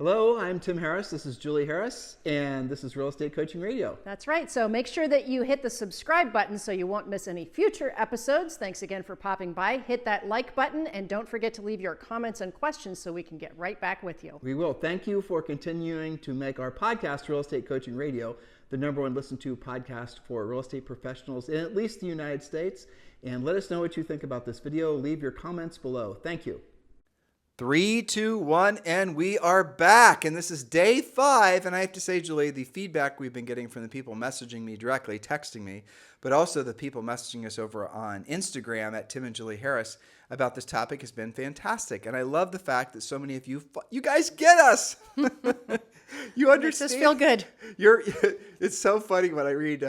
Hello, I'm Tim Harris. This is Julie Harris, and this is Real Estate Coaching Radio. That's right. So make sure that you hit the subscribe button so you won't miss any future episodes. Thanks again for popping by. Hit that like button, and don't forget to leave your comments and questions so we can get right back with you. We will. Thank you for continuing to make our podcast, Real Estate Coaching Radio, the #1 listened to podcast for real estate professionals in at least the United States. And let us know what you think about this video. Leave your comments below. Thank you. 3, 2, 1, and we are back. And this is day 5. And I have to say, Julie, the feedback we've been getting from the people messaging me directly, texting me, but also the people messaging us over on Instagram at Tim and Julie Harris about this topic has been fantastic. And I love the fact that so many of you guys get us. You understand? Makes us feel good. It's so funny when I read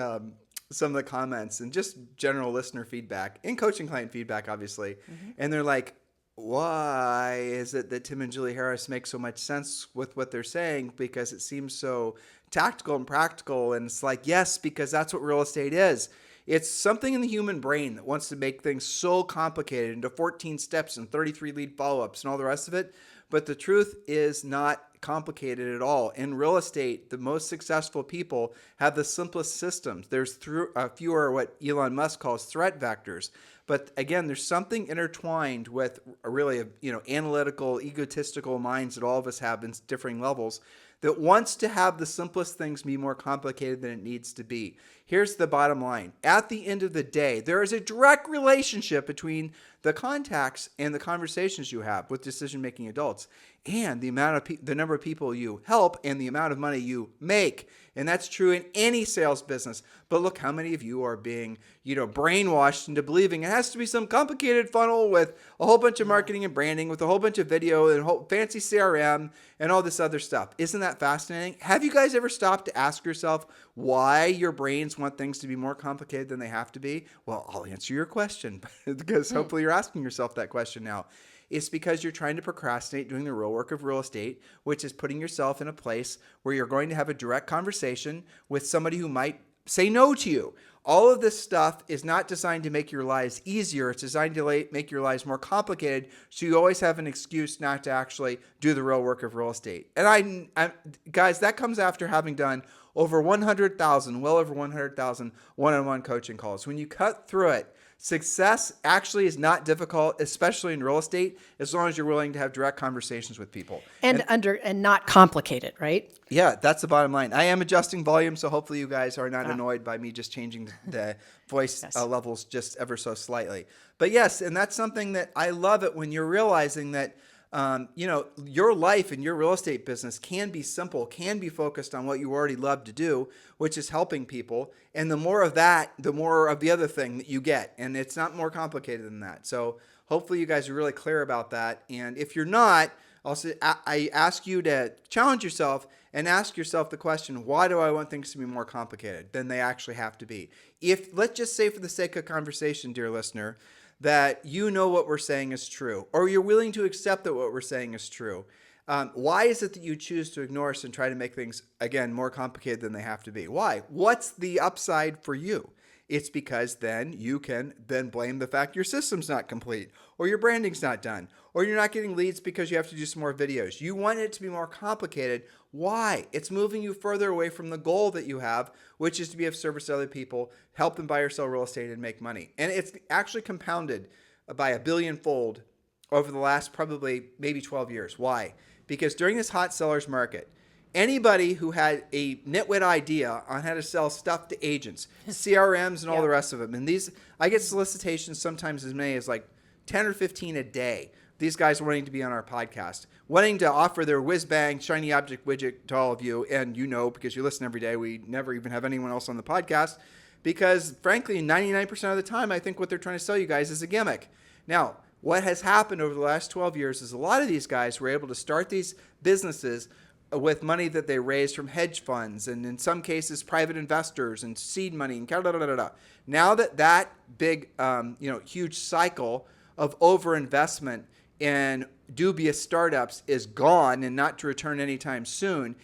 some of the comments and just general listener feedback and coaching client feedback, obviously. Mm-hmm. And they're like, why is it that Tim and Julie Harris make so much sense with what they're saying? Because it seems so tactical and practical. And it's like, yes, because that's what real estate is. It's something in the human brain that wants to make things so complicated into 14 steps and 33 lead follow-ups and all the rest of it. But the truth is not complicated at all. In real estate, the most successful people have the simplest systems. There's fewer what Elon Musk calls threat vectors. But again, there's something intertwined with really, analytical, egotistical minds that all of us have in differing levels that wants to have the simplest things be more complicated than it needs to be. Here's the bottom line. At the end of the day, there is a direct relationship between the contacts and the conversations you have with decision-making adults and the number of people you help and the amount of money you make. And that's true in any sales business. But look how many of you are being, brainwashed into believing it has to be some complicated funnel with a whole bunch of marketing and branding, with a whole bunch of video and a whole fancy CRM and all this other stuff. Isn't that fascinating? Have you guys ever stopped to ask yourself why your brains want things to be more complicated than they have to be? Well, I'll answer your question because hopefully you're asking yourself that question now. It's because you're trying to procrastinate doing the real work of real estate, which is putting yourself in a place where you're going to have a direct conversation with somebody who might say no to you. All of this stuff is not designed to make your lives easier. It's designed to make your lives more complicated, so you always have an excuse not to actually do the real work of real estate. And guys, that comes after having done over 100,000, well over 100,000 one-on-one coaching calls. When you cut through it, success actually is not difficult, especially in real estate, as long as you're willing to have direct conversations with people. And not complicated, right? Yeah, that's the bottom line. I am adjusting volume, so hopefully you guys are not annoyed by me just changing the voice levels just ever so slightly. But yes, and that's something that I love it when you're realizing that your life and your real estate business can be simple, can be focused on what you already love to do, which is helping people. And the more of that, the more of the other thing that you get. And it's not more complicated than that. So hopefully you guys are really clear about that. And if you're not, I ask you to challenge yourself and ask yourself the question, why do I want things to be more complicated than they actually have to be? Let's just say for the sake of conversation, dear listener, that you know what we're saying is true, or you're willing to accept that what we're saying is true. Why is it that you choose to ignore us and try to make things, again, more complicated than they have to be? Why? What's the upside for you? It's because then you can then blame the fact your system's not complete, or your branding's not done, or you're not getting leads because you have to do some more videos. You want it to be more complicated. Why? It's moving you further away from the goal that you have, which is to be of service to other people, help them buy or sell real estate and make money. And it's actually compounded by a billionfold over the last probably maybe 12 years. Why? Because during this hot seller's market, anybody who had a nitwit idea on how to sell stuff to agents, CRMs and all the rest of them, and I get solicitations sometimes as many as like 10 or 15 a day. These guys wanting to be on our podcast, wanting to offer their whiz-bang shiny object widget to all of you. And because you listen every day, we never even have anyone else on the podcast because, frankly, 99% of the time, I think what they're trying to sell you guys is a gimmick. Now, what has happened over the last 12 years is a lot of these guys were able to start these businesses with money that they raised from hedge funds and in some cases private investors and seed money and Now that big, huge cycle of overinvestment in dubious startups is gone and not to return anytime soon,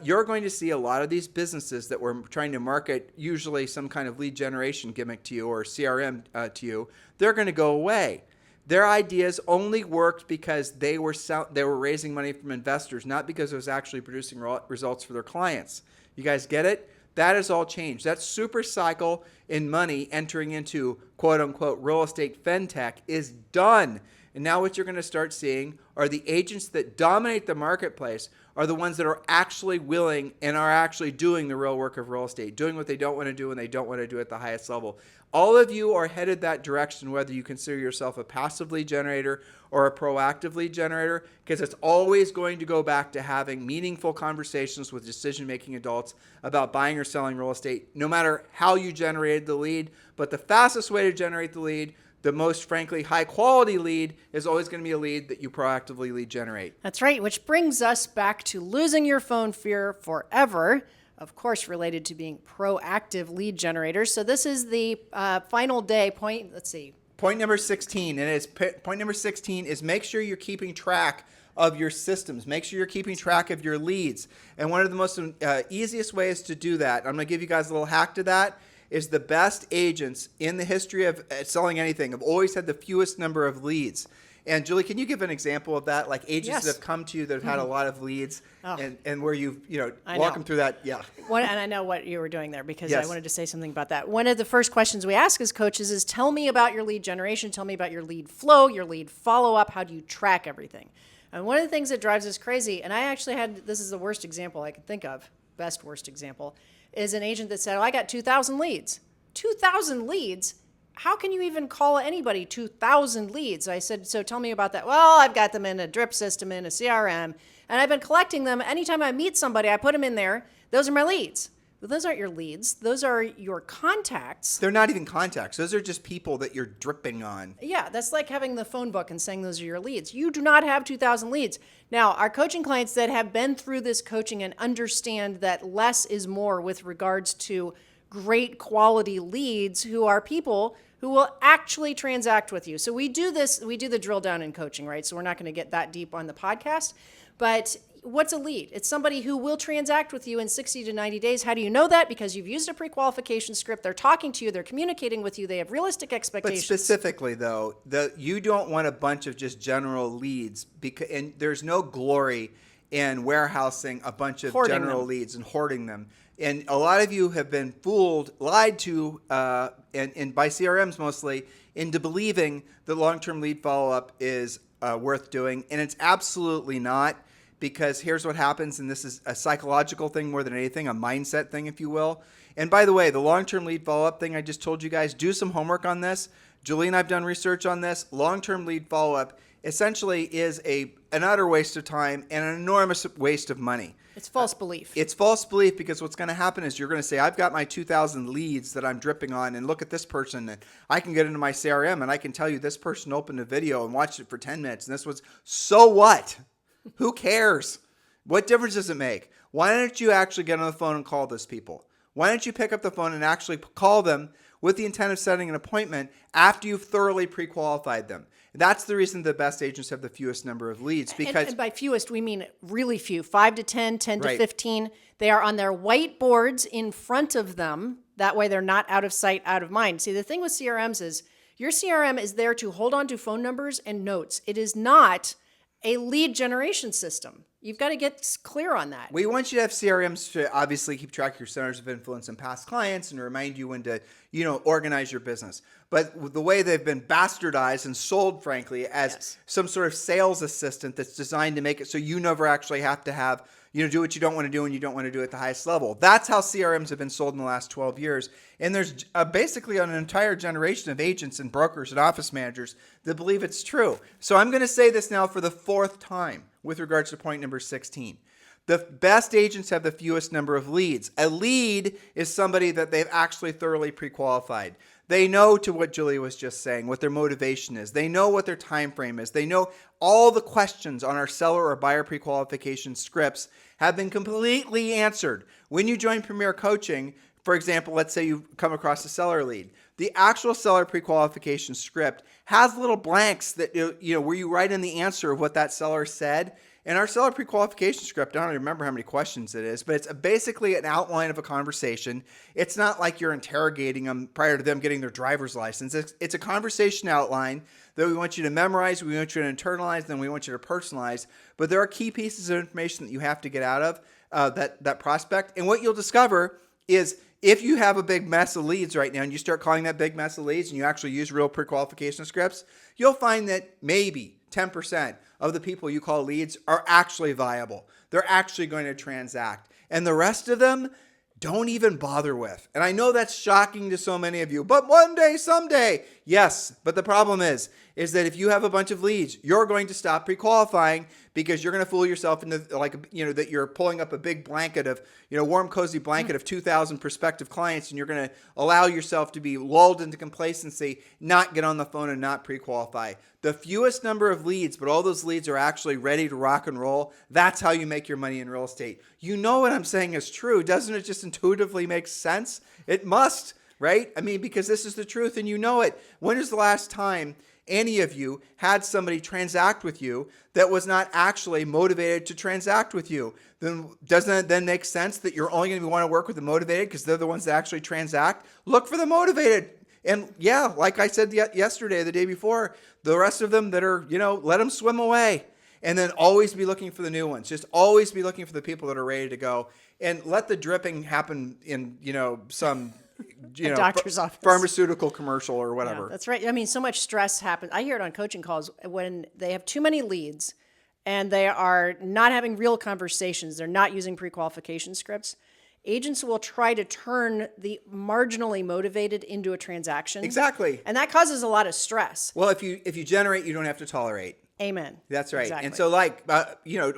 you're going to see a lot of these businesses that were trying to market usually some kind of lead generation gimmick to you or CRM to you, they're going to go away. Their ideas only worked because they were raising money from investors, not because it was actually producing results for their clients. You guys get it? That has all changed. That super cycle in money entering into quote unquote real estate fintech is done. And now what you're going to start seeing are the agents that dominate the marketplace are the ones that are actually willing and are actually doing the real work of real estate, doing what they don't want to do and they don't want to do at the highest level. All of you are headed that direction, whether you consider yourself a passive lead generator or a proactive lead generator, because it's always going to go back to having meaningful conversations with decision-making adults about buying or selling real estate, no matter how you generated the lead. But the fastest way to generate the lead, the most, frankly, high-quality lead is always going to be a lead that you proactively lead generate. That's right, which brings us back to losing your phone fear forever, of course, related to being proactive lead generators. So this is the final day point. Let's see. Point number 16, point number 16 is make sure you're keeping track of your systems. Make sure you're keeping track of your leads. And one of the most easiest ways to do that, I'm going to give you guys a little hack to that, is the best agents in the history of selling anything have always had the fewest number of leads. And Julie, can you give an example of that? Like agents that have come to you that have had a lot of leads and where you've, walk them through that. Yeah. And I know what you were doing there because I wanted to say something about that. One of the first questions we ask as coaches is tell me about your lead generation. Tell me about your lead flow, your lead follow-up. How do you track everything? And one of the things that drives us crazy, and I actually had, this is the worst example I could think of, best worst example, is an agent that said, I got 2,000 leads. 2,000 leads? How can you even call anybody 2,000 leads? I said, so tell me about that. Well, I've got them in a drip system, in a CRM, and I've been collecting them. Anytime I meet somebody, I put them in there. Those are my leads. But those aren't your leads. Those are your contacts. They're not even contacts. Those are just people that you're dripping on. Yeah, that's like having the phone book and saying those are your leads. You do not have 2,000 leads. Now, our coaching clients that have been through this coaching and understand that less is more with regards to great quality leads who are people who will actually transact with you. So we do the drill down in coaching, right? So we're not going to get that deep on the podcast. But what's a lead? It's somebody who will transact with you in 60 to 90 days. How do you know that? Because you've used a pre-qualification script. They're talking to you. They're communicating with you. They have realistic expectations. But specifically, though, you don't want a bunch of just general leads, and there's no glory in warehousing a bunch of general leads and hoarding them. And a lot of you have been fooled, lied to, and by CRMs mostly, into believing that long-term lead follow-up is worth doing. And it's absolutely not, because here's what happens, and this is a psychological thing more than anything, a mindset thing, if you will. And by the way, the long-term lead follow-up thing I just told you guys, do some homework on this. Julie and I have done research on this. Long-term lead follow-up essentially is an utter waste of time and an enormous waste of money. It's false belief. It's false belief, because what's going to happen is you're going to say, I've got my 2,000 leads that I'm dripping on, and look at this person, and I can get into my CRM and I can tell you this person opened a video and watched it for 10 minutes, and this was, so what? Who cares? What difference does it make? Why don't you actually get on the phone and call those people? Why don't you pick up the phone and actually call them with the intent of setting an appointment after you've thoroughly pre-qualified them? That's the reason the best agents have the fewest number of leads. Because and by fewest, we mean really few, 5 to 10, 10 to 15. They are on their whiteboards in front of them. That way they're not out of sight, out of mind. See, the thing with CRMs is your CRM is there to hold on to phone numbers and notes. It is not a lead generation system. You've got to get clear on that. We want you to have CRMs to obviously keep track of your centers of influence and past clients and remind you when to, organize your business. But the way they've been bastardized and sold, frankly, as some sort of sales assistant that's designed to make it so you never actually have to have, do what you don't want to do and you don't want to do it at the highest level. That's how CRMs have been sold in the last 12 years. And there's basically an entire generation of agents and brokers and office managers that believe it's true. So I'm going to say this now for the 4th time with regards to point number 16. The best agents have the fewest number of leads. A lead is somebody that they've actually thoroughly pre-qualified. They know, to what Julie was just saying, what their motivation is. They know what their time frame is. They know all the questions on our seller or buyer pre-qualification scripts have been completely answered. When you join Premier Coaching, for example, let's say you come across a seller lead. The actual seller pre-qualification script has little blanks that where you write in the answer of what that seller said, And our seller pre-qualification script, I don't remember how many questions it is, but it's basically an outline of a conversation. It's not like you're interrogating them prior to them getting their driver's license. It's a conversation outline that we want you to memorize, we want you to internalize, then we want you to personalize. But there are key pieces of information that you have to get out of that prospect. And what you'll discover is if you have a big mess of leads right now and you start calling that big mess of leads and you actually use real pre-qualification scripts, you'll find that maybe 10% of the people you call leads are actually viable. They're actually going to transact. And the rest of them, don't even bother with. And I know that's shocking to so many of you, but one day, someday, yes. But the problem is that if you have a bunch of leads, you're going to stop pre-qualifying because you're going to fool yourself into that you're pulling up a big blanket of, warm, cozy blanket of 2,000 prospective clients, and you're going to allow yourself to be lulled into complacency, not get on the phone and not pre-qualify. The fewest number of leads, but all those leads are actually ready to rock and roll. That's how you make your money in real estate. You know what I'm saying is true. Doesn't it just intuitively make sense? It must, right? I mean, because this is the truth and you know it. When is the last time any of you had somebody transact with you that was not actually motivated to transact with you? Then doesn't it then make sense that you're only going to want to work with the motivated because they're the ones that actually transact? Look for the motivated. And yeah, like I said yesterday, the day before, the rest of them that are, let them swim away. And then always be looking for the new ones. Just always be looking for the people that are ready to go. And let the dripping happen in, some doctor's office, pharmaceutical commercial or whatever. Yeah, that's right. I mean, so much stress happens. I hear it on coaching calls when they have too many leads and they are not having real conversations. They're not using pre-qualification scripts. Agents will try to turn the marginally motivated into a transaction. Exactly. And that causes a lot of stress. Well, if you generate, you don't have to tolerate. Amen. That's right. Exactly. And so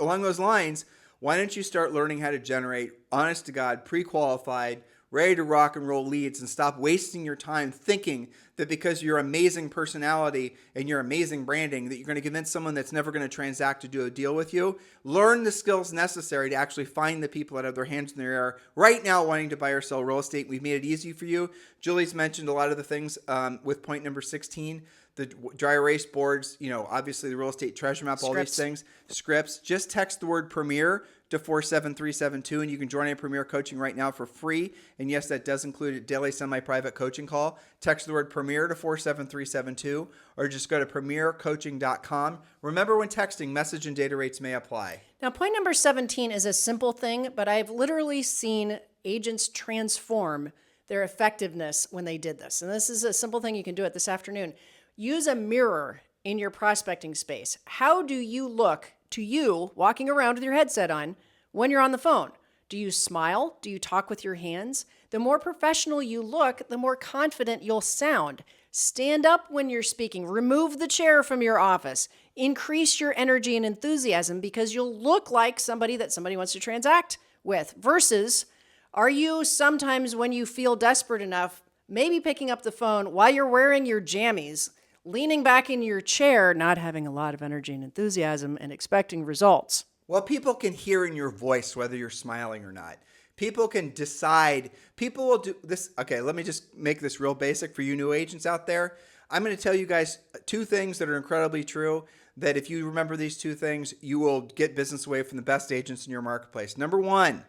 along those lines, why don't you start learning how to generate honest to God, pre-qualified, ready to rock and roll leads and stop wasting your time thinking that because your amazing personality and your amazing branding that you're going to convince someone that's never going to transact to do a deal with you. Learn the skills necessary to actually find the people that have their hands in the air right now wanting to buy or sell real estate. We've made it easy for you. Julie's mentioned a lot of the things with point number 16. The dry erase boards, obviously the real estate treasure map, all these things, scripts. Just text the word Premier to 47372, and you can join a Premier coaching right now for free. And yes, that does include a daily semi-private coaching call. Text the word Premier to 47372, or just go to premiercoaching.com. Remember, when texting, message and data rates may apply. Now, point number 17 is a simple thing, but I've literally seen agents transform their effectiveness when they did this. And this is a simple thing. You can do it this afternoon. Use a mirror in your prospecting space. How do you look to you walking around with your headset on when you're on the phone? Do you smile? Do you talk with your hands? The more professional you look, the more confident you'll sound. Stand up when you're speaking. Remove the chair from your office. Increase your energy and enthusiasm because you'll look like somebody that somebody wants to transact with. Versus, are you sometimes when you feel desperate enough, maybe picking up the phone while you're wearing your jammies, leaning back in your chair, not having a lot of energy and enthusiasm, and expecting results? Well, people can hear in your voice whether you're smiling or not. People can decide. People will do this. Okay, let me just make this real basic for you new agents out there. I'm going to tell you guys two things that are incredibly true, that if you remember these two things, you will get business away from the best agents in your marketplace. Number one,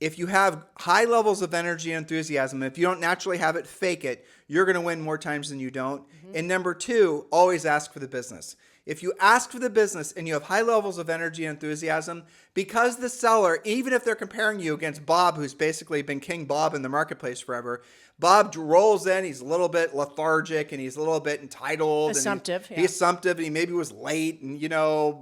if you have high levels of energy and enthusiasm, if you don't naturally have it, fake it, you're going to win more times than you don't. Mm-hmm. And number two, always ask for the business. If you ask for the business and you have high levels of energy and enthusiasm, because the seller, even if they're comparing you against Bob, who's basically been King Bob in the marketplace forever, Bob rolls in, he's a little bit lethargic and he's a little bit entitled. Assumptive. He's assumptive and he maybe was late and,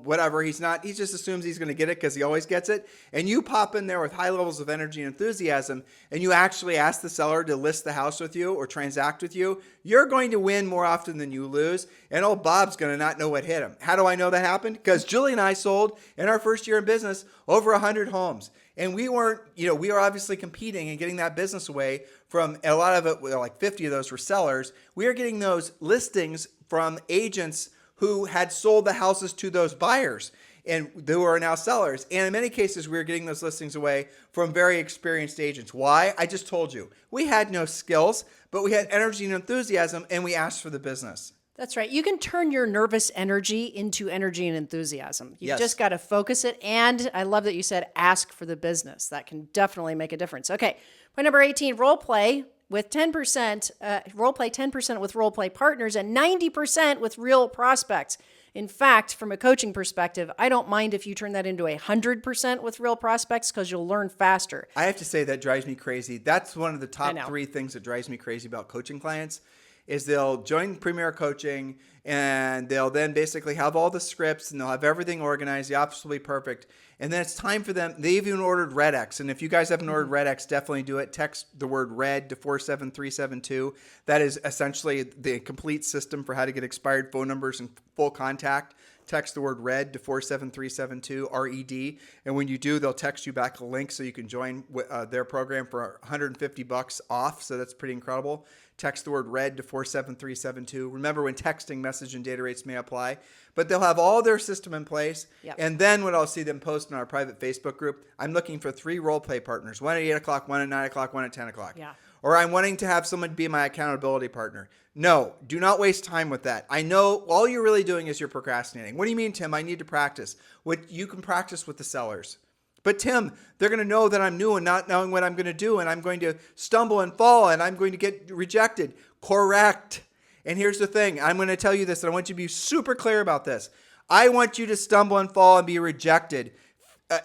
whatever. He just assumes he's going to get it because he always gets it. And you pop in there with high levels of energy and enthusiasm and you actually ask the seller to list the house with you or transact with you, you're going to win more often than you lose. And old Bob's going to not know what hit him. How do I know that happened? Because Julie and I sold in our first year in business over 100 homes. And we weren't, we were obviously competing and getting that business away from a lot of it, like 50 of those were sellers. We were getting those listings from agents who had sold the houses to those buyers and who are now sellers. And in many cases, we were getting those listings away from very experienced agents. Why? I just told you. We had no skills, but we had energy and enthusiasm and we asked for the business. That's right. You can turn your nervous energy into energy and enthusiasm. You've Yes. just got to focus it. And I love that you said ask for the business. That can definitely make a difference. Okay. Point number 18, role play with 10%, role play 10% with role play partners and 90% with real prospects. In fact, from a coaching perspective, I don't mind if you turn that into 100% with real prospects because you'll learn faster. I have to say that drives me crazy. That's one of the top know. 3 things that drives me crazy about coaching clients is they'll join Premier Coaching and they'll then basically have all the scripts and they'll have everything organized. The office will be perfect. And then it's time for them. They even ordered RedX. And if you guys haven't ordered RedX, definitely do it. Text the word RED to 47372. That is essentially the complete system for how to get expired phone numbers and full contact. Text the word RED to 47372, RED. And when you do, they'll text you back a link so you can join their program for $150 off. So that's pretty incredible. Text the word RED to 47372. Remember, when texting, message and data rates may apply. But they'll have all their system in place. Yep. And then when I'll see them post in our private Facebook group, I'm looking for 3 role play partners, 1 at 8 o'clock, 1 at 9 o'clock, 1 at 10 o'clock. Yeah. Or I'm wanting to have someone be my accountability partner. No, do not waste time with that. I know all you're really doing is you're procrastinating. What do you mean, Tim? I need to practice. What you can practice with the sellers. But Tim, they're going to know that I'm new and not knowing what I'm going to do, and I'm going to stumble and fall, and I'm going to get rejected. Correct. And here's the thing. I'm going to tell you this, and I want you to be super clear about this. I want you to stumble and fall and be rejected.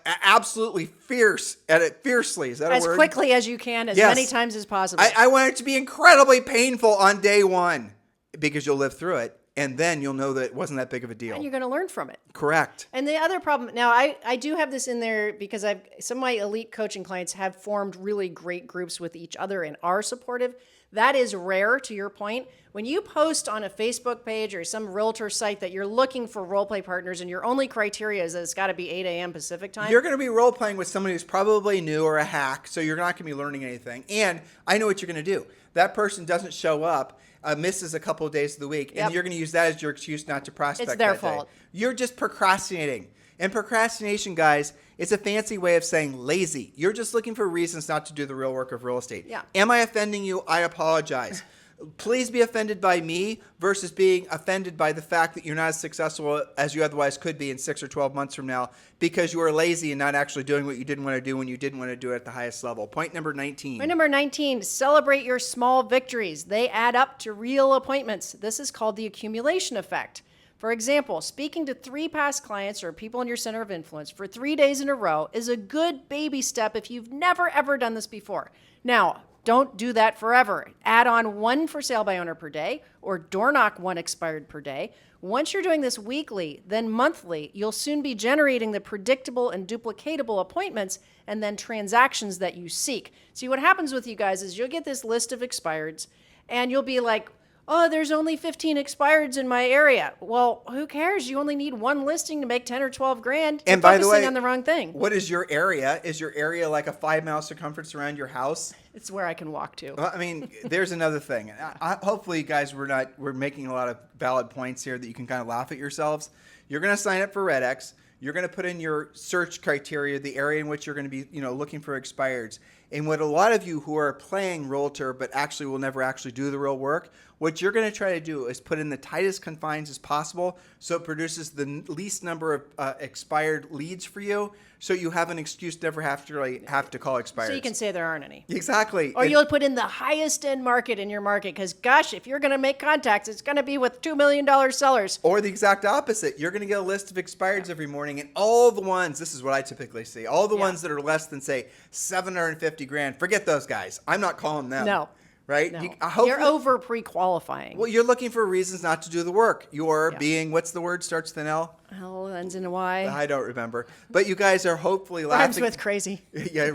Absolutely fierce at it, fiercely. Is that a word? As quickly as you can, as many times as possible. I want it to be incredibly painful on day 1 because you'll live through it. And then you'll know that it wasn't that big of a deal. And you're going to learn from it. Correct. And the other problem, now I do have this in there because some of my elite coaching clients have formed really great groups with each other and are supportive. That is rare, to your point. When you post on a Facebook page or some realtor site that you're looking for role play partners and your only criteria is that it's got to be 8 a.m. Pacific time. You're going to be role playing with somebody who's probably new or a hack, so you're not going to be learning anything. And I know what you're going to do. That person doesn't show up, misses a couple of days of the week, and you're going to use that as your excuse not to prospect. It's their that fault. Day. You're just procrastinating. And procrastination, guys, is a fancy way of saying lazy. You're just looking for reasons not to do the real work of real estate. Yeah. Am I offending you? I apologize. Please be offended by me versus being offended by the fact that you're not as successful as you otherwise could be in 6 or 12 months from now because you are lazy and not actually doing what you didn't want to do when you didn't want to do it at the highest level. Point number 19. Point number 19, celebrate your small victories. They add up to real appointments. This is called the accumulation effect. For example, speaking to 3 past clients or people in your center of influence for 3 days in a row is a good baby step if you've never, ever done this before. Now, don't do that forever. Add on 1 for sale by owner per day or door knock 1 expired per day. Once you're doing this weekly, then monthly, you'll soon be generating the predictable and duplicatable appointments and then transactions that you seek. See, what happens with you guys is you'll get this list of expireds and you'll be like, oh, there's only 15 expireds in my area. Well, who cares? You only need 1 listing to make 10 or 12 grand. You're and by the focusing way, on the wrong thing. What is your area? Is your area like a 5-mile circumference around your house? It's where I can walk to. Well, I mean, there's another thing. Hopefully, you guys, we're making a lot of valid points here that you can kind of laugh at yourselves. You're going to sign up for RedX. You're going to put in your search criteria, the area in which you're going to be, looking for expireds. And what a lot of you who are playing realtor but actually will never actually do the real work, what you're going to try to do is put in the tightest confines as possible so it produces the least number of expired leads for you so you have an excuse to never have to call expireds. So you can say there aren't any. Exactly. Or you'll put in the highest end market in your market because, gosh, if you're going to make contacts, it's going to be with $2 million sellers. Or the exact opposite. You're going to get a list of expireds every morning, and all the ones, this is what I typically see, all the ones that are less than, say, $750,000, forget those guys. I'm not calling them. No. Right? No. You're over pre-qualifying. Well, you're looking for reasons not to do the work. You're being, what's the word? Starts with an L? L ends in a Y. I don't remember. But you guys are hopefully laughing. Rhymes with crazy. Yeah,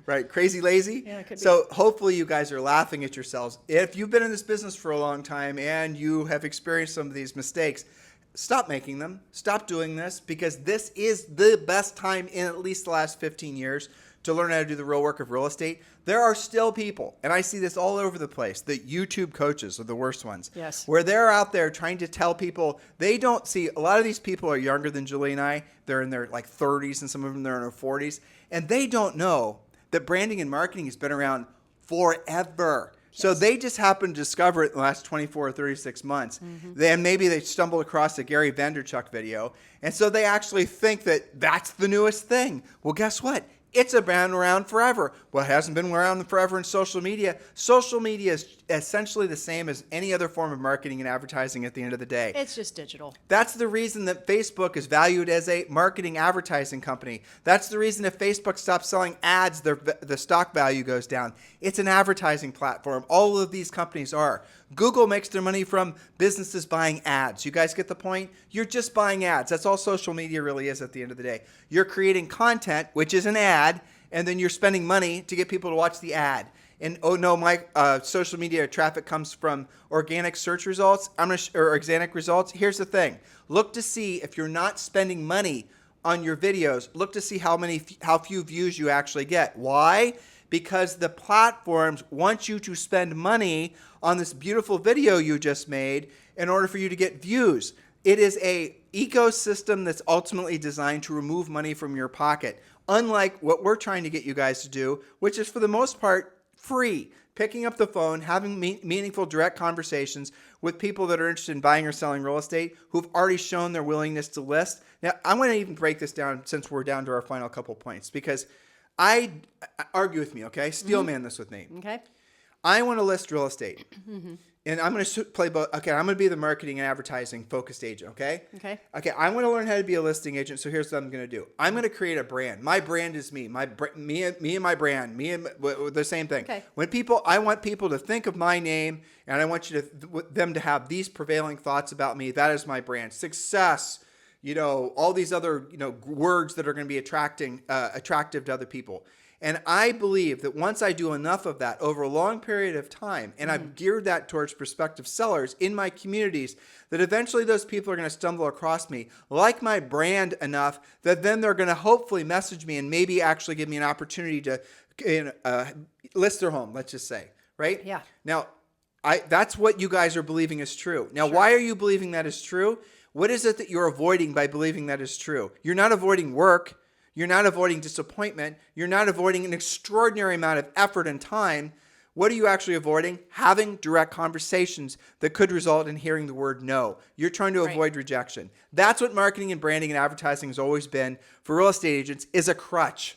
right. Crazy lazy? Yeah, it could be. So hopefully you guys are laughing at yourselves. If you've been in this business for a long time and you have experienced some of these mistakes, stop making them. Stop doing this because this is the best time in at least the last 15 years to learn how to do the real work of real estate. There are still people, and I see this all over the place, the YouTube coaches are the worst ones. Yes. Where they're out there trying to tell people, they don't see, a lot of these people are younger than Julie and I. They're in their 30s, and some of them they're in their 40s. And they don't know that branding and marketing has been around forever. So they just happened to discover it in the last 24 or 36 months. Then maybe they stumbled across a Gary Vaynerchuk video. And so they actually think that that's the newest thing. Well, guess what? It's been around forever. Well, it hasn't been around forever in social media. Social media is essentially the same as any other form of marketing and advertising at the end of the day. It's just digital. That's the reason that Facebook is valued as a marketing advertising company. That's the reason if Facebook stops selling ads, the stock value goes down. It's an advertising platform. All of these companies are. Google makes their money from businesses buying ads. You guys get the point? You're just buying ads. That's all social media really is at the end of the day. You're creating content, which is an ad, and then you're spending money to get people to watch the ad. And oh no, my social media traffic comes from organic search results or organic results. Here's the thing. Look to see if you're not spending money on your videos. Look to see how few views you actually get. Why? Because the platforms want you to spend money on this beautiful video you just made in order for you to get views. It is a ecosystem that's ultimately designed to remove money from your pocket, unlike what we're trying to get you guys to do, which is for the most part free. Picking up the phone, having meaningful direct conversations with people that are interested in buying or selling real estate who've already shown their willingness to list. Now, I'm going to even break this down since we're down to our final couple points, because argue with me, okay? Steel man this with me. Okay. I want to list real estate. And I'm going to play both. Okay, I'm going to be the marketing and advertising focused agent, okay? Okay, I want to learn how to be a listing agent, so here's what I'm going to do. I'm going to create a brand. My brand is me. Me and my brand. The same thing. Okay. I want people to think of my name, and I want them to have these prevailing thoughts about me. That is my brand. Success, all these other, words that are going to be attractive to other people. And I believe that once I do enough of that over a long period of time, and I've geared that towards prospective sellers in my communities, that eventually those people are going to stumble across me, like my brand enough that then they're going to hopefully message me and maybe actually give me an opportunity to list their home, let's just say, right? Yeah. Now, that's what you guys are believing is true. Now, why are you believing that is true? What is it that you're avoiding by believing that is true? You're not avoiding work. You're not avoiding disappointment. You're not avoiding an extraordinary amount of effort and time. What are you actually avoiding? Having direct conversations that could result in hearing the word no. You're trying to avoid rejection. That's what marketing and branding and advertising has always been for real estate agents, is a crutch.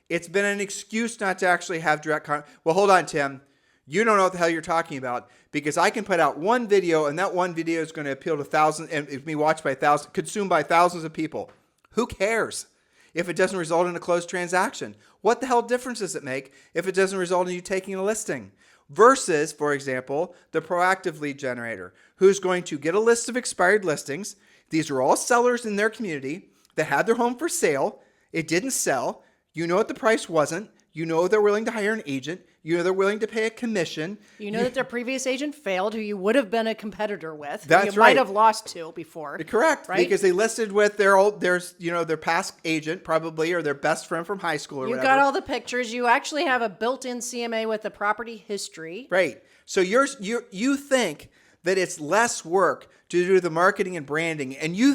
It's been an excuse not to actually have direct Well, hold on, Tim. You don't know what the hell you're talking about, because I can put out one video, and that one video is going to appeal to thousands and be watched by thousands, consumed by thousands of people. Who cares if it doesn't result in a closed transaction? What the hell difference does it make if it doesn't result in you taking a listing? Versus, for example, the proactive lead generator, who's going to get a list of expired listings. These are all sellers in their community that had their home for sale. It didn't sell. You know what the price wasn't. You know they're willing to hire an agent. You know they're willing to pay a commission. You know that their previous agent failed, who you would have been a competitor with. That's you might have lost to before. Correct, right? Because they listed with their past agent probably, or their best friend from high school or whatever. You got all the pictures. You actually have a built-in CMA with the property history. Right. So you think that it's less work to do the marketing and branding, and you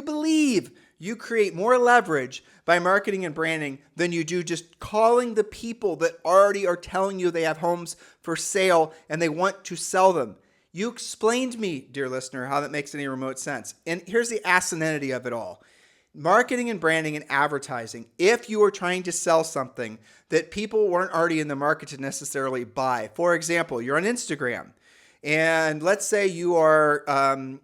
believe you create more leverage by marketing and branding than you do just calling the people that already are telling you they have homes for sale and they want to sell them. You explained to me, dear listener, how that makes any remote sense. And here's the asininity of it all. Marketing and branding and advertising, if you are trying to sell something that people weren't already in the market to necessarily buy. For example, you're on Instagram. And let's say you are,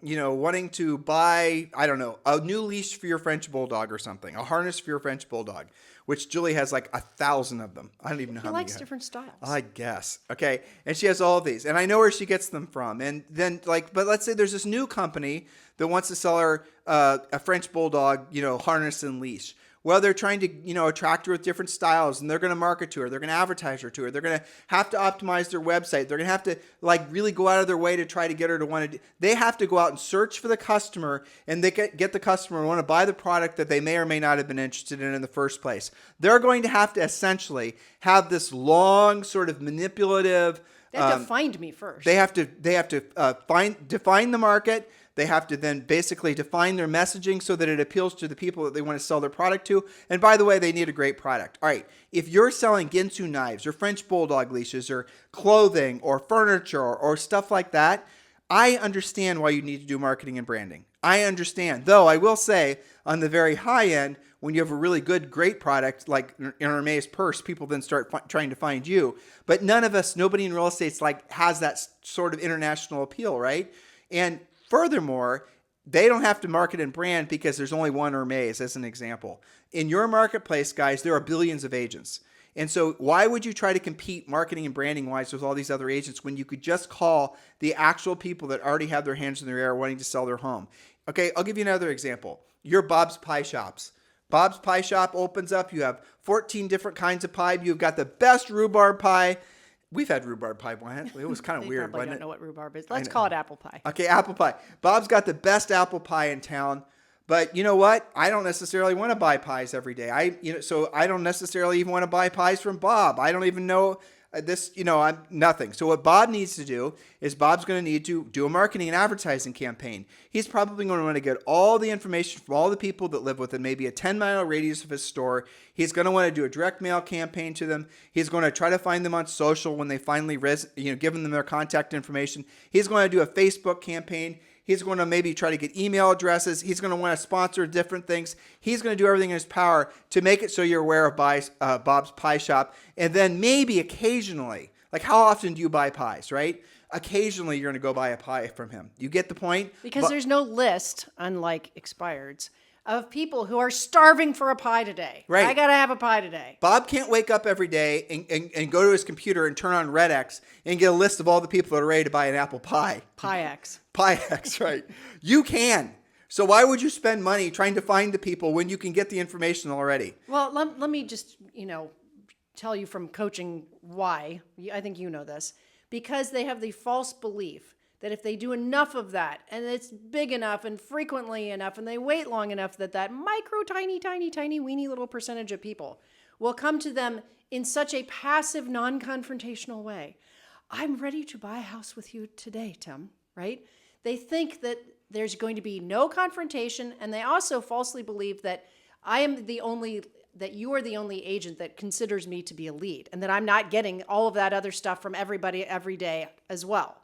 wanting to buy, a new leash for your French Bulldog or something, a harness for your French Bulldog, which Julie has like 1,000 of them. I don't even know how many. She likes different styles. I guess. Okay. And she has all of these. And I know where she gets them from. And then but let's say there's this new company that wants to sell her a French Bulldog, harness and leash. Well, they're trying to, attract her with different styles, and they're going to market to her. They're going to advertise her to her. They're going to have to optimize their website. They're going to have to really go out of their way to try to get her to want to. They have to go out and search for the customer, and they get the customer to want to buy the product that they may or may not have been interested in the first place. They're going to have to essentially have this long sort of manipulative. They have to find me first. They have to define the market. They have to then basically define their messaging so that it appeals to the people that they want to sell their product to. And by the way, they need a great product. All right, if you're selling Ginsu knives or French Bulldog leashes or clothing or furniture or stuff like that, I understand why you need to do marketing and branding. I understand. Though I will say on the very high end, when you have a really good, great product like an Hermes purse, people then start trying to find you. But nobody in real estate has that sort of international appeal, right? And furthermore, they don't have to market and brand because there's only one Hermes, as an example. In your marketplace, guys, there are billions of agents. And so why would you try to compete marketing and branding wise with all these other agents when you could just call the actual people that already have their hands in their air wanting to sell their home? Okay, I'll give you another example. Your Bob's Pie Shops. Bob's Pie Shop opens up. You have 14 different kinds of pie. You've got the best rhubarb pie. We've had rhubarb pie once. It was kind of weird, probably wasn't don't it? know what rhubarb is. Let's call it apple pie. Okay, apple pie. Bob's got the best apple pie in town. But you know what? I don't necessarily want to buy pies every day. So I don't necessarily even want to buy pies from Bob. I don't even know I'm nothing. So what Bob needs to do is Bob's going to need to do a marketing and advertising campaign. He's probably going to want to get all the information from all the people that live within maybe a 10-mile radius of his store. He's going to want to do a direct mail campaign to them. He's going to try to find them on social when they finally given them their contact information. He's going to do a Facebook campaign. He's going to maybe try to get email addresses. He's going to want to sponsor different things. He's going to do everything in his power to make it so you're aware of Bob's Pie Shop. And then maybe occasionally, like how often do you buy pies, right? Occasionally you're going to go buy a pie from him. You get the point? Because there's no list, unlike expireds, of people who are starving for a pie today. Right. I got to have a pie today. Bob can't wake up every day and go to his computer and turn on RedX and get a list of all the people that are ready to buy an apple pie. Pie-X. Pie-X, right. You can. So why would you spend money trying to find the people when you can get the information already? Well, let me just, tell you from coaching why. I think you know this. Because they have the false belief that if they do enough of that, and it's big enough and frequently enough, and they wait long enough, that micro, tiny, weeny little percentage of people will come to them in such a passive, non-confrontational way. I'm ready to buy a house with you today, Tim, right? They think that there's going to be no confrontation, and they also falsely believe that that you are the only agent that considers me to be a lead, and that I'm not getting all of that other stuff from everybody every day as well.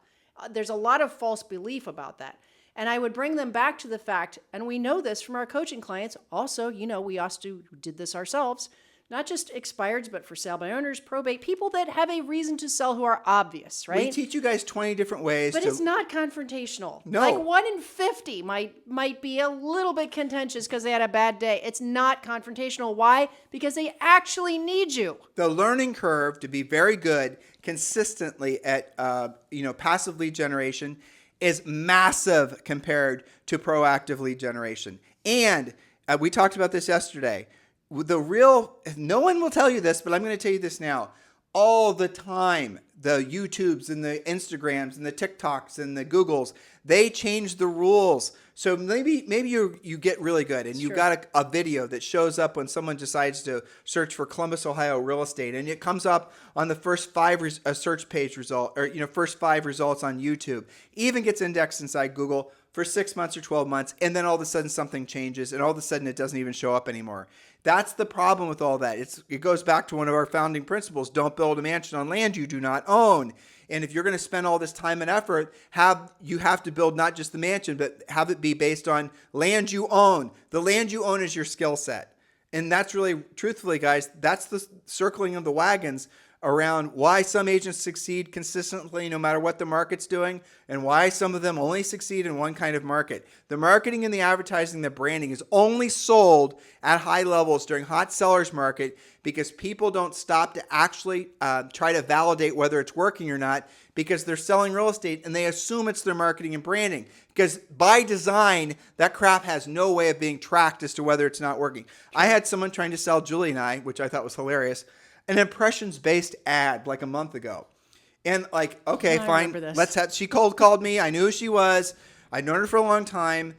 There's a lot of false belief about that. And I would bring them back to the fact, and we know this from our coaching clients. Also, we also did this ourselves, not just expireds, but for sale by owners, probate, people that have a reason to sell who are obvious, right? We teach you guys 20 different ways. But it's not confrontational. No. Like 1 in 50 might be a little bit contentious because they had a bad day. It's not confrontational. Why? Because they actually need you. The learning curve to be very good consistently at passive lead generation is massive compared to proactive lead generation. And we talked about this yesterday. No one will tell you this, but I'm going to tell you this now. All the time, the YouTubes and the Instagrams and the TikToks and the Googles, they change the rules. So maybe you get really good and you've got a video that shows up when someone decides to search for Columbus, Ohio real estate, and it comes up on the first 5 search page result, or first 5 results on YouTube. Even gets indexed inside Google for 6 months or 12 months, and then all of a sudden something changes, and all of a sudden it doesn't even show up anymore. That's the problem with all that. It goes back to one of our founding principles: don't build a mansion on land you do not own. And if you're going to spend all this time and effort, you have to build not just the mansion, but have it be based on land you own. The land you own is your skill set. And that's really, truthfully, guys, that's the circling of the wagons around why some agents succeed consistently no matter what the market's doing, and why some of them only succeed in one kind of market. The marketing and the advertising, the branding is only sold at high levels during hot sellers market because people don't stop to actually try to validate whether it's working or not, because they're selling real estate and they assume it's their marketing and branding. Because by design, that crap has no way of being tracked as to whether it's not working. I had someone trying to sell Julie and I, which I thought was hilarious, an impressions-based ad like a month ago. And okay, fine. She cold called me. I knew who she was. I'd known her for a long time.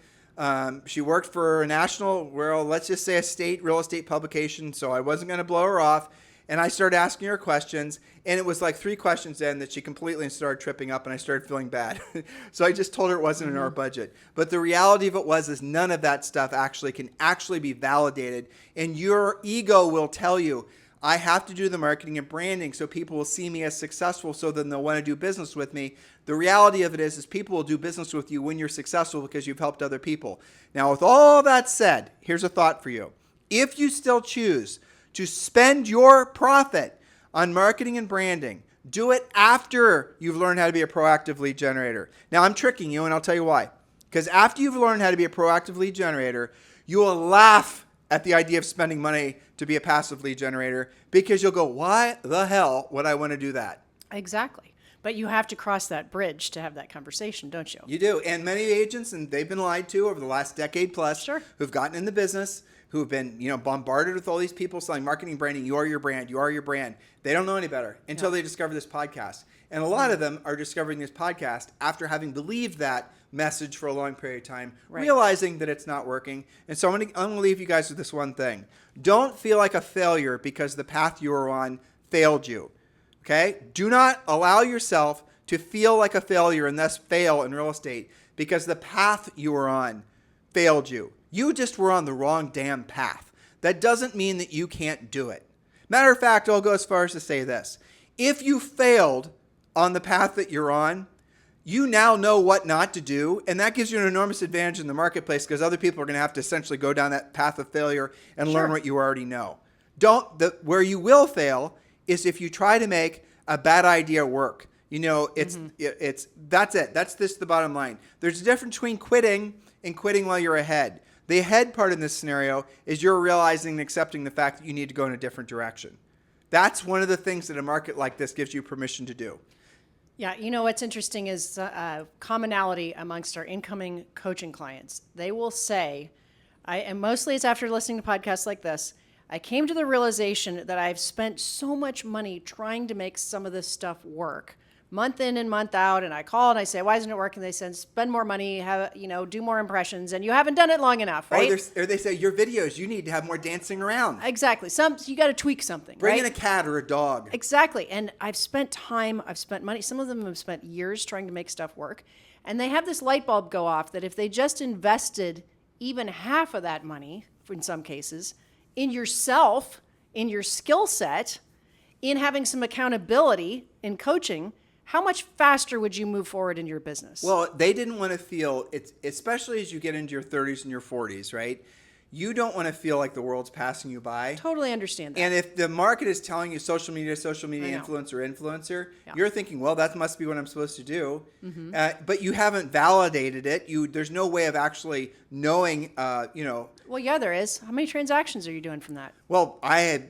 She worked for a national, let's just say a state real estate publication, so I wasn't going to blow her off. And I started asking her questions, and it was like 3 questions in that she completely started tripping up, and I started feeling bad. So I just told her it wasn't in our budget. But the reality of it is none of that stuff can actually be validated. And your ego will tell you, I have to do the marketing and branding so people will see me as successful, so then they'll want to do business with me. The reality of it is people will do business with you when you're successful because you've helped other people. Now, with all that said, here's a thought for you. If you still choose to spend your profit on marketing and branding, do it after you've learned how to be a proactive lead generator. Now, I'm tricking you, and I'll tell you why. Because after you've learned how to be a proactive lead generator, you will laugh at the idea of spending money to be a passive lead generator, because you'll go, why the hell would I want to do that? Exactly. But you have to cross that bridge to have that conversation, don't you? You do. And many agents, and they've been lied to over the last decade plus, who've gotten in the business, who've been, bombarded with all these people selling marketing, branding, you are your brand, you are your brand. They don't know any better until they discover this podcast. And a lot of them are discovering this podcast after having believed that message for a long period of time, realizing that it's not working. And so I'm going to leave you guys with this one thing. Don't feel like a failure because the path you were on failed you. Okay? Do not allow yourself to feel like a failure and thus fail in real estate because the path you were on failed you. You just were on the wrong damn path. That doesn't mean that you can't do it. Matter of fact, I'll go as far as to say this. If you failed on the path that you're on, you now know what not to do, and that gives you an enormous advantage in the marketplace because other people are going to have to essentially go down that path of failure and learn what you already know. Where you will fail is if you try to make a bad idea work. That's it. That's the bottom line. There's a difference between quitting and quitting while you're ahead. The ahead part in this scenario is you're realizing and accepting the fact that you need to go in a different direction. That's one of the things that a market like this gives you permission to do. Yeah, what's interesting is commonality amongst our incoming coaching clients. They will say, and mostly it's after listening to podcasts like this, I came to the realization that I've spent so much money trying to make some of this stuff work, month in and month out, and I call and I say, why isn't it working? They said, spend more money, do more impressions, and you haven't done it long enough, right? Or they say, your videos, you need to have more dancing around. Exactly. You got to tweak something, Bring in a cat or a dog. Exactly. And I've spent time, I've spent money. Some of them have spent years trying to make stuff work. And they have this light bulb go off that if they just invested even half of that money, in some cases, in yourself, in your skill set, in having some accountability in coaching, how much faster would you move forward in your business? Well, they didn't want to feel, especially as you get into your 30s and your 40s, right? You don't want to feel like the world's passing you by. Totally understand that. And if the market is telling you social media influencer, you're thinking, well, that must be what I'm supposed to do. Mm-hmm. But you haven't validated it. There's no way of actually knowing, Well, yeah, there is. How many transactions are you doing from that? Well,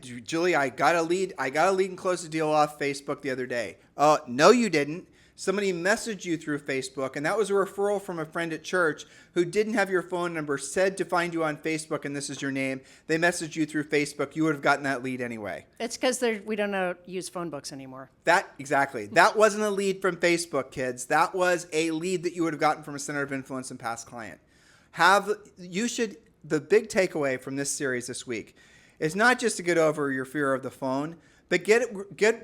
Julie, I got a lead and closed a deal off Facebook the other day. No, you didn't. Somebody messaged you through Facebook, and that was a referral from a friend at church who didn't have your phone number, said to find you on Facebook, and this is your name. They messaged you through Facebook. You would have gotten that lead anyway. It's because we don't use phone books anhianymore. Exactly. That wasn't a lead from Facebook, kids. That was a lead that you would have gotten from a center of influence and past client. The big takeaway from this series this week is not just to get over your fear of the phone, but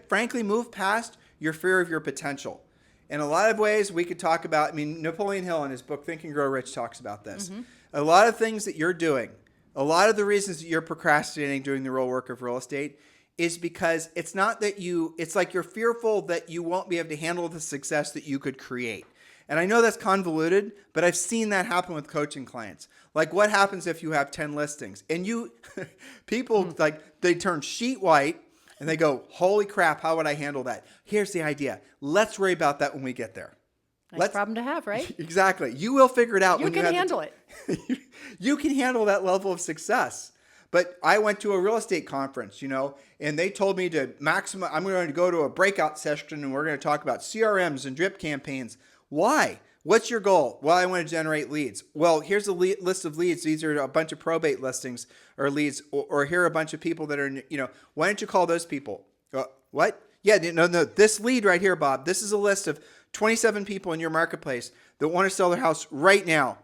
frankly, move past your fear of your potential. In a lot of ways, we could talk about, Napoleon Hill in his book, Think and Grow Rich, talks about this. Mm-hmm. A lot of things that you're doing, a lot of the reasons that you're procrastinating doing the real work of real estate is because it's like you're fearful that you won't be able to handle the success that you could create. And I know that's convoluted, but I've seen that happen with coaching clients. Like, what happens if you have 10 listings? And people, they turn sheet white, and they go, holy crap, how would I handle that? Here's the idea. Let's worry about that when we get there. Nice problem to have, right? Exactly. You will figure it out. You can handle it. You can handle that level of success. But I went to a real estate conference, and they told me I'm going to go to a breakout session, and we're going to talk about CRMs and drip campaigns. Why? What's your goal? Well, I want to generate leads. Well, here's a list of leads. These are a bunch of probate listings or leads, or here are a bunch of people that are, why don't you call those people? What? Yeah, no, this lead right here, Bob, this is a list of 27 people in your marketplace that want to sell their house right now.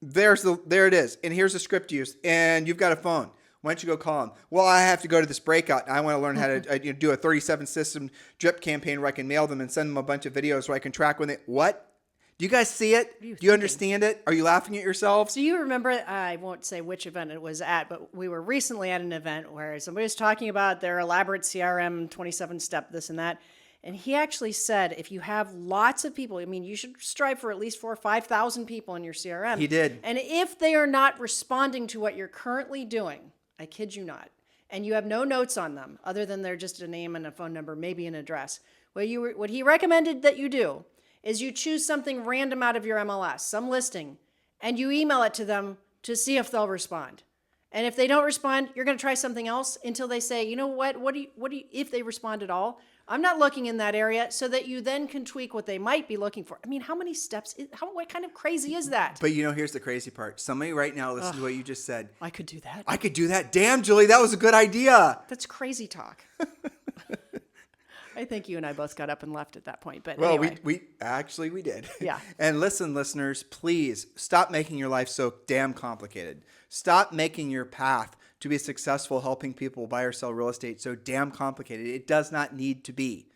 There it is. And here's a script to use. And you've got a phone. Why don't you go call them? Well, I have to go to this breakout. I want to learn how to do a 37 system drip campaign where I can mail them and send them a bunch of videos where I can track when they, what? Do you guys see it? Do you understand it? Are you laughing at yourselves? Do you remember, I won't say which event it was at, but we were recently at an event where somebody was talking about their elaborate CRM 27-step, this and that. And he actually said, if you have lots of people, I mean, you should strive for at least 4,000 or 5,000 people in your CRM. He did. And if they are not responding to what you're currently doing, I kid you not, and you have no notes on them, other than they're just a name and a phone number, maybe an address, what he recommended that you do is you choose something random out of your MLS, some listing, and you email it to them to see if they'll respond. And if they don't respond, you're going to try something else until they say, you know what do you, if they respond at all, I'm not looking in that area, so that you then can tweak what they might be looking for. I mean, how many steps, what kind of crazy is that? But here's the crazy part. Somebody right now, listen to what you just said. I could do that. I could do that. Damn, Julie, that was a good idea. That's crazy talk. I think you and I both got up and left at that point. But well, anyway. we did. Yeah. And listen, listeners, please stop making your life so damn complicated. Stop making your path to be successful helping people buy or sell real estate so damn complicated. It does not need to be.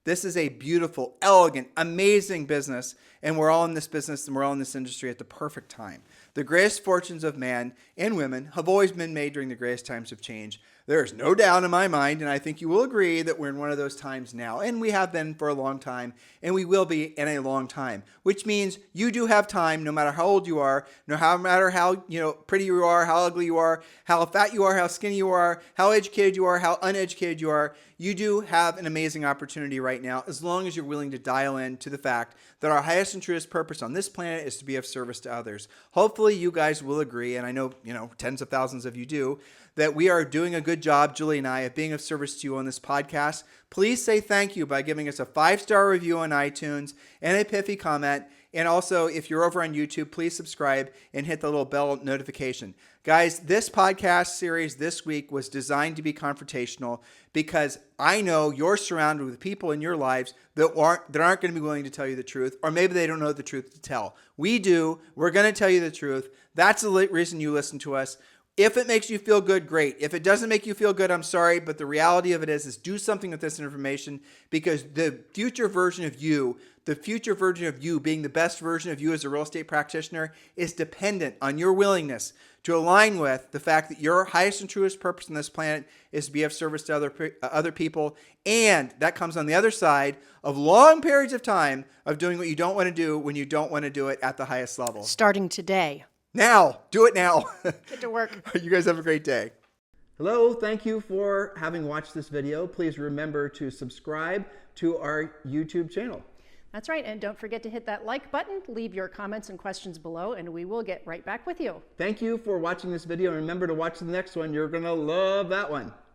This is a beautiful, elegant, amazing business, and we're all in this business and we're all in this industry at the perfect time. The greatest fortunes of man and women have always been made during the greatest times of change. There is no doubt in my mind, and I think you will agree, that we're in one of those times now, and we have been for a long time, and we will be in a long time, which means you do have time, no matter how old you are, no matter how pretty you are, how ugly you are, how fat you are, how skinny you are, how educated you are, how uneducated you are. You do have an amazing opportunity right now, as long as you're willing to dial in to the fact that our highest and truest purpose on this planet is to be of service to others. Hopefully you guys will agree, and I know, tens of thousands of you do, that we are doing a good job, Julie and I, of being of service to you on this podcast. Please say thank you by giving us a 5-star review on iTunes and a pithy comment. And also, if you're over on YouTube, please subscribe and hit the little bell notification. Guys, this podcast series this week was designed to be confrontational because I know you're surrounded with people in your lives that aren't going to be willing to tell you the truth, or maybe they don't know the truth to tell. We do. We're going to tell you the truth. That's the reason you listen to us. If it makes you feel good, great. If it doesn't make you feel good, I'm sorry. But the reality of it is do something with this information, because the future version of you being the best version of you as a real estate practitioner is dependent on your willingness to align with the fact that your highest and truest purpose on this planet is to be of service to other people. And that comes on the other side of long periods of time of doing what you don't want to do when you don't want to do it at the highest level. Starting today. Now, do it now. Get to work. You guys have a great day. Hello, thank you for having watched this video. Please remember to subscribe to our YouTube channel. That's right, and don't forget to hit that like button, leave your comments and questions below, and we will get right back with you. Thank you for watching this video, and remember to watch the next one. You're going to love that one.